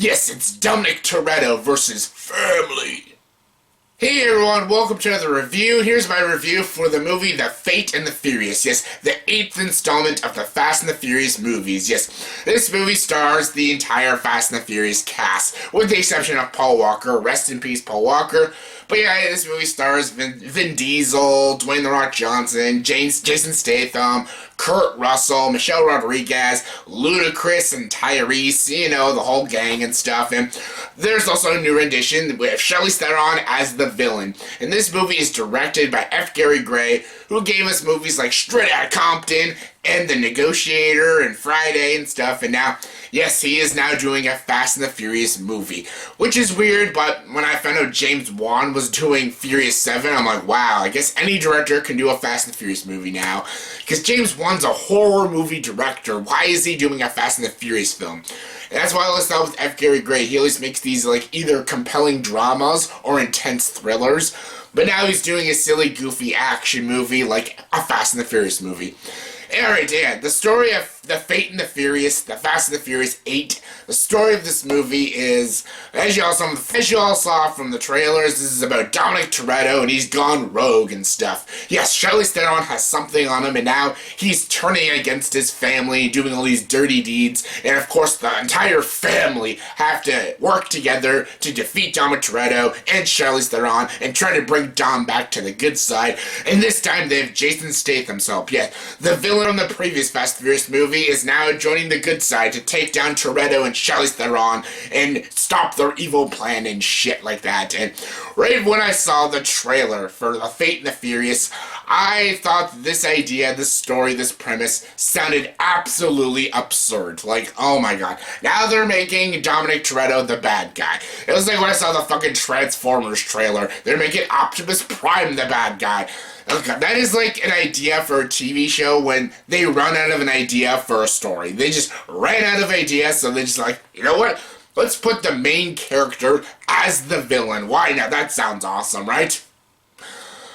Yes, it's Dominic Toretto versus Family. Hey everyone, welcome to another review. Here's my review for the movie The Fate and the Furious. Yes, the 8th installment of the Fast and the Furious movies. Yes, this movie stars the entire Fast and the Furious cast, with the exception of Paul Walker. Rest in peace, Paul Walker. But yeah, this movie stars Vin Diesel, Dwayne "The Rock" Johnson, Jason Statham, Kurt Russell, Michelle Rodriguez, Ludacris and Tyrese, the whole gang and stuff. And there's also a new rendition with Charlize Theron as the villain. And this movie is directed by F. Gary Gray, who gave us movies like Straight Outta Compton and The Negotiator and Friday and stuff. And now, yes, he is now doing a Fast and the Furious movie, which is weird. But when I found out James Wan was doing Furious 7, I'm like, wow, I guess any director can do a Fast and the Furious movie now, because James Wan's a horror movie director. Why is he doing a Fast and the Furious film? And that's why I always thought with F. Gary Gray, he always makes these either compelling dramas or intense thrillers. But now he's doing a silly, goofy action movie like a Fast and the Furious movie. Alright, yeah, the story of The Fate and the Furious, The Fast and the Furious 8, the story of this movie is, as you all saw from the trailers, this is about Dominic Toretto, and he's gone rogue and stuff. Yes, Charlize Theron has something on him, and now he's turning against his family, doing all these dirty deeds, and of course the entire family have to work together to defeat Dominic Toretto and Charlize Theron, and try to bring Dom back to the good side, and this time they have Jason Statham, so yeah, the villain from the previous Fast and Furious movie is now joining the good side to take down Toretto and Charlize Theron and stop their evil plan and shit like that. And right when I saw the trailer for The Fate and the Furious, I thought this idea, this story, this premise sounded absolutely absurd. Like, oh my god, now they're making Dominic Toretto the bad guy. It was like when I saw the fucking Transformers trailer. They're making Optimus Prime the bad guy. Okay, that is like an idea for a TV show when they run out of an idea for a story. They just ran out of ideas, so they're just like, you know what? Let's put the main character as the villain. Why not? That sounds awesome, right?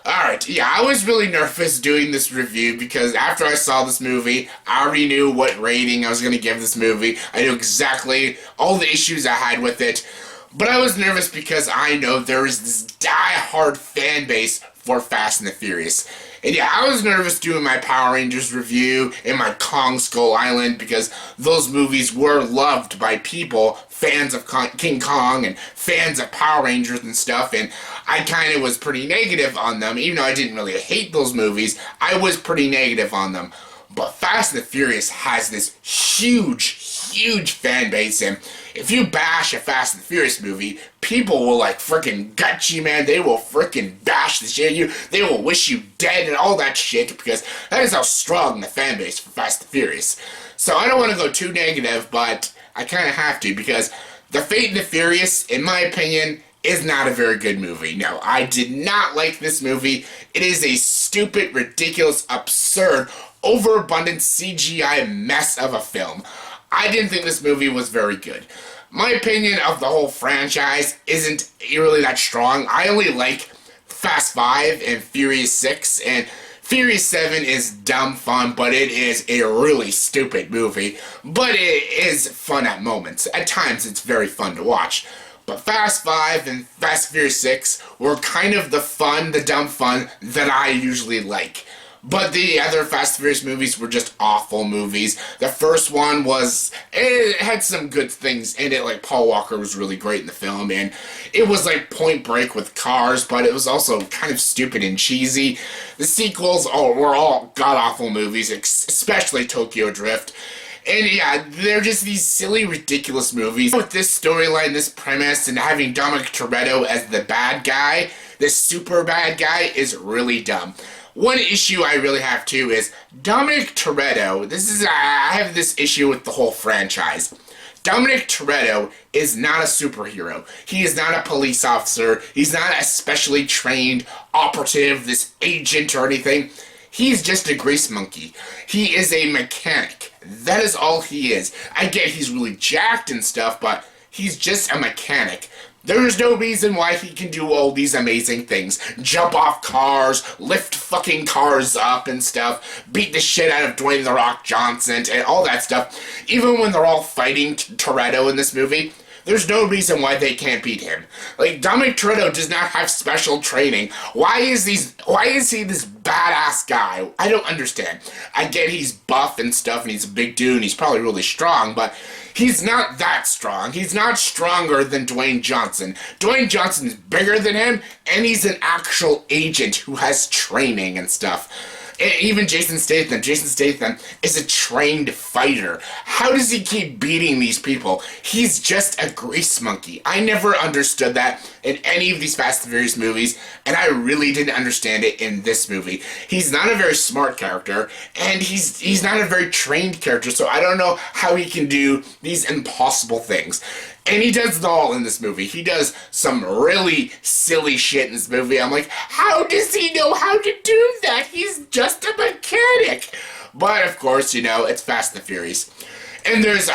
Alright, yeah, I was really nervous doing this review because after I saw this movie, I already knew what rating I was going to give this movie. I knew exactly all the issues I had with it. But I was nervous because I know there is this die-hard fan base for Fast and the Furious. And yeah, I was nervous doing my Power Rangers review and my Kong Skull Island because those movies were loved by people, fans of King Kong and fans of Power Rangers and stuff, and I kind of was pretty negative on them. Even though I didn't really hate those movies, I was pretty negative on them. But Fast and the Furious has this huge fan base, and if you bash a Fast and the Furious movie, people will freaking gut you, man. They will freaking bash the shit out of you. They will wish you dead and all that shit, because that is how strong the fan base for Fast and the Furious. So I don't want to go too negative, but I kind of have to, because The Fate and the Furious, in my opinion, is not a very good movie. No, I did not like this movie. It is a stupid, ridiculous, absurd, overabundant CGI mess of a film. I didn't think this movie was very good. My opinion of the whole franchise isn't really that strong. I only like Fast 5 and Furious 6, and Furious 7 is dumb fun, but it is a really stupid movie. But it is fun at moments. At times, it's very fun to watch. But Fast 5 and Fast Furious 6 were kind of the dumb fun that I usually like. But the other Fast and Furious movies were just awful movies. The first one it had some good things in it, like Paul Walker was really great in the film, and it was like Point Break with cars, but it was also kind of stupid and cheesy. The sequels were all god-awful movies, especially Tokyo Drift. And yeah, they're just these silly, ridiculous movies. With this storyline, this premise, and having Dominic Toretto as the bad guy, this super bad guy, is really dumb. One issue I really have too is Dominic Toretto. I have this issue with the whole franchise. Dominic Toretto is not a superhero. He is not a police officer. He's not a specially trained operative, this agent or anything. He's just a grease monkey. He is a mechanic. That is all he is. I get he's really jacked and stuff, but he's just a mechanic. There's no reason why he can do all these amazing things. Jump off cars, lift fucking cars up and stuff, beat the shit out of Dwayne "The Rock" Johnson, and all that stuff. Even when they're all fighting Toretto in this movie, There's no reason why they can't beat him. Like, Dominic Toretto does not have special training. Why is he this badass guy? I don't understand. I get he's buff and stuff, and he's a big dude, and he's probably really strong, but he's not that strong. He's not stronger than Dwayne Johnson. Dwayne Johnson is bigger than him, and he's an actual agent who has training and stuff. Even Jason Statham is a trained fighter. How does he keep beating these people? He's just a grease monkey. I never understood that in any of these Fast and Furious movies, and I really didn't understand it in this movie. He's not a very smart character, and he's not a very trained character, so I don't know how he can do these impossible things. And he does it all in this movie. He does some really silly shit in this movie. I'm like, how does he know how to do that? He's just a mechanic. But, of course, you know, it's Fast and the Furious. And there's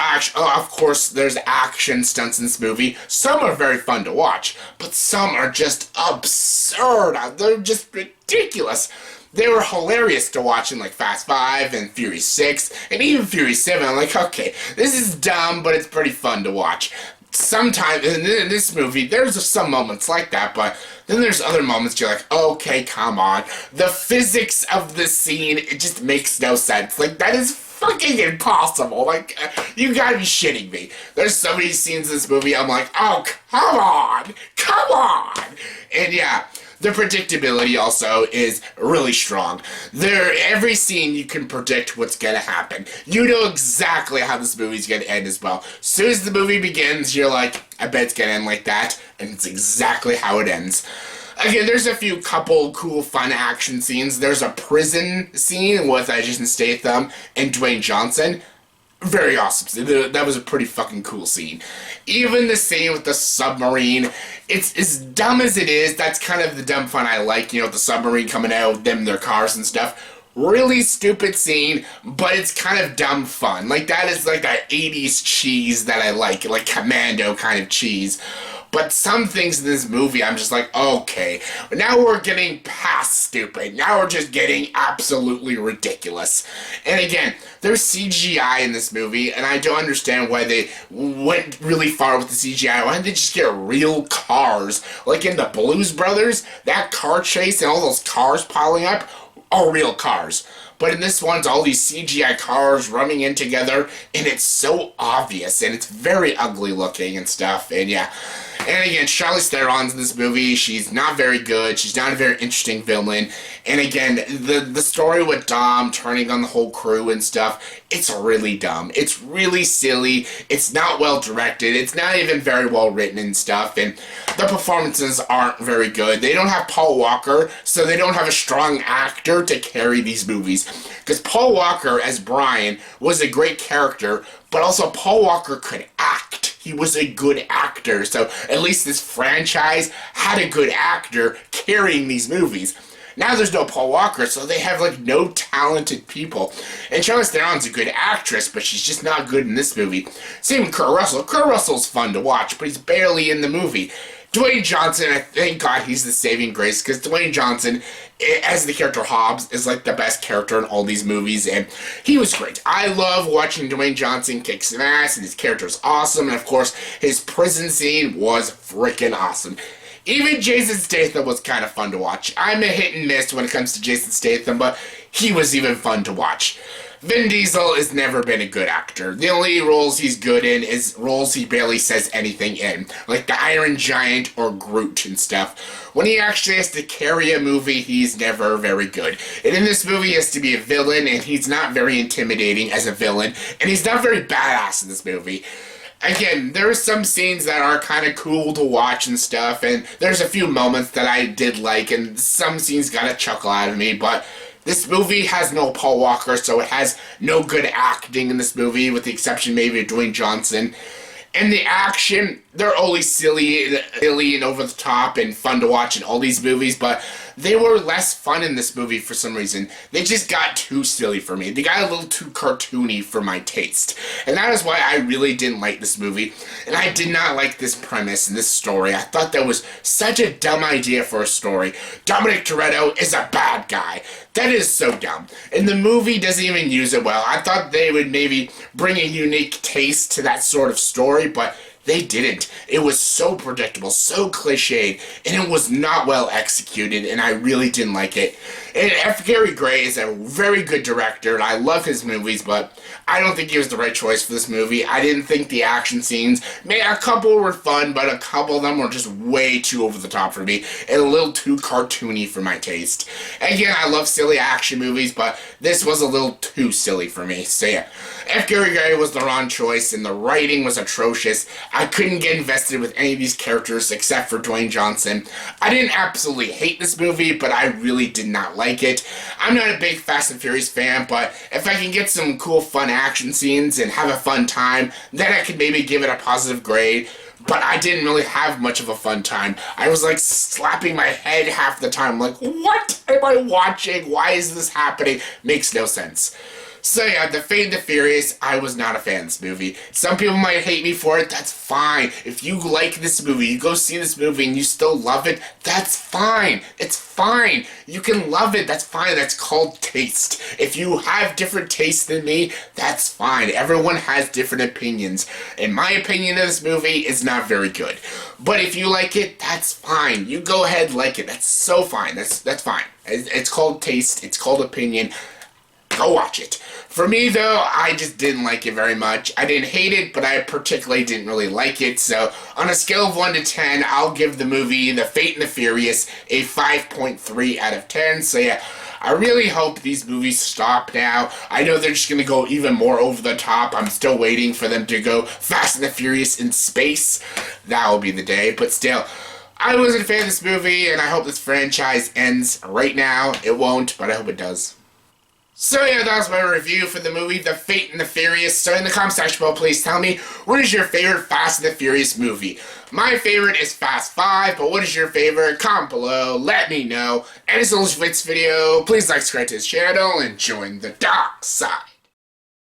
there's action stunts in this movie. Some are very fun to watch, but some are just absurd. They're just ridiculous. They were hilarious to watch in, like, Fast 5 and Furious 6, and even Furious 7. I'm like, okay, this is dumb, but it's pretty fun to watch. Sometimes, in this movie, there's some moments like that, but then there's other moments you're like, okay, come on. The physics of the scene, it just makes no sense. Like, that is fucking impossible. Like, you gotta be shitting me. There's so many scenes in this movie, I'm like, oh, come on. And yeah, the predictability also is really strong. Every scene you can predict what's gonna happen. You know exactly how this movie's gonna end as well. As soon as the movie begins, you're like, I bet it's gonna end like that, and it's exactly how it ends. Again, there's a few couple cool, fun action scenes. There's a prison scene with Jason Statham and Dwayne Johnson. Very awesome. That was a pretty fucking cool scene. Even the scene with the submarine, it's as dumb as it is. That's kind of the dumb fun I like. You know, the submarine coming out, them, their cars and stuff. Really stupid scene, but it's kind of dumb fun. Like, that is like that 80s cheese that I like Commando kind of cheese. But some things in this movie, I'm just like, okay. But now we're getting past stupid. Now we're just getting absolutely ridiculous. And again, there's CGI in this movie, and I don't understand why they went really far with the CGI. Why didn't they just get real cars? Like in the Blues Brothers, that car chase and all those cars piling up are real cars. But in this one, it's all these CGI cars running in together, and it's so obvious, and it's very ugly looking and stuff, and yeah. And again, Charlize Theron's in this movie. She's not very good. She's not a very interesting villain. And again, the story with Dom turning on the whole crew and stuff, it's really dumb. It's really silly. It's not well directed. It's not even very well written and stuff. And the performances aren't very good. They don't have Paul Walker, so they don't have a strong actor to carry these movies. Because Paul Walker, as Brian, was a great character, but also Paul Walker could act. He was a good actor, so at least this franchise had a good actor carrying these movies. Now there's no Paul Walker, so they have, like, no talented people. And Charlize Theron's a good actress, but she's just not good in this movie. Same with Kurt Russell. Kurt Russell's fun to watch, but he's barely in the movie. Dwayne Johnson, I thank God he's the saving grace, because Dwayne Johnson, as the character Hobbs, is like the best character in all these movies, and he was great. I love watching Dwayne Johnson kick some ass, and his character's awesome, and of course, his prison scene was freaking awesome. Even Jason Statham was kind of fun to watch. I'm a hit and miss when it comes to Jason Statham, but he was even fun to watch. Vin Diesel has never been a good actor. The only roles he's good in is roles he barely says anything in, like the Iron Giant or Groot and stuff. When he actually has to carry a movie, he's never very good. And in this movie, he has to be a villain, and he's not very intimidating as a villain, and he's not very badass in this movie. Again, there are some scenes that are kind of cool to watch and stuff, and there's a few moments that I did like, and some scenes got a chuckle out of me, but this movie has no Paul Walker, so it has no good acting in this movie, with the exception maybe of Dwayne Johnson. And the action, they're always silly and over the top and fun to watch in all these movies, but they were less fun in this movie for some reason. They just got too silly for me. They got a little too cartoony for my taste. And that is why I really didn't like this movie. And I did not like this premise and this story. I thought that was such a dumb idea for a story. Dominic Toretto is a bad guy. That is so dumb. And the movie doesn't even use it well. I thought they would maybe bring a unique taste to that sort of story, but They didn't. It was so predictable, so cliched, and it was not well executed, and I really didn't like it. And F. Gary Gray is a very good director, and I love his movies, but I don't think he was the right choice for this movie. I didn't think the action scenes, a couple were fun, but a couple of them were just way too over the top for me, and a little too cartoony for my taste. Again, I love silly action movies, but this was a little too silly for me, so yeah. F. Gary Gray was the wrong choice, and the writing was atrocious. I couldn't get invested with any of these characters except for Dwayne Johnson. I didn't absolutely hate this movie, but I really did not like it. I'm not a big Fast and Furious fan, but if I can get some cool, fun action scenes and have a fun time, then I could maybe give it a positive grade. But I didn't really have much of a fun time. I was like slapping my head half the time, like, what am I watching? Why is this happening? Makes no sense. So yeah, The Fate and the Furious, I was not a fan of this movie. Some people might hate me for it, that's fine. If you like this movie, you go see this movie and you still love it, that's fine. It's fine. You can love it, that's fine. That's called taste. If you have different tastes than me, that's fine. Everyone has different opinions. And my opinion of this movie is not very good. But if you like it, that's fine. You go ahead, like it. That's so fine. That's fine. It's called taste. It's called opinion. Go watch it. For me, though, I just didn't like it very much. I didn't hate it, but I particularly didn't really like it. So, on a scale of 1 to 10, I'll give the movie The Fate and the Furious a 5.3 out of 10. So, yeah, I really hope these movies stop now. I know they're just going to go even more over the top. I'm still waiting for them to go Fast and the Furious in space. That will be the day. But still, I wasn't a fan of this movie, and I hope this franchise ends right now. It won't, but I hope it does. So yeah, that was my review for the movie The Fate and the Furious. So in the comment section below, please tell me, what is your favorite Fast and the Furious movie? My favorite is Fast 5, but what is your favorite? Comment below, let me know. And as always for this video, please like, subscribe to this channel, and join the dark side.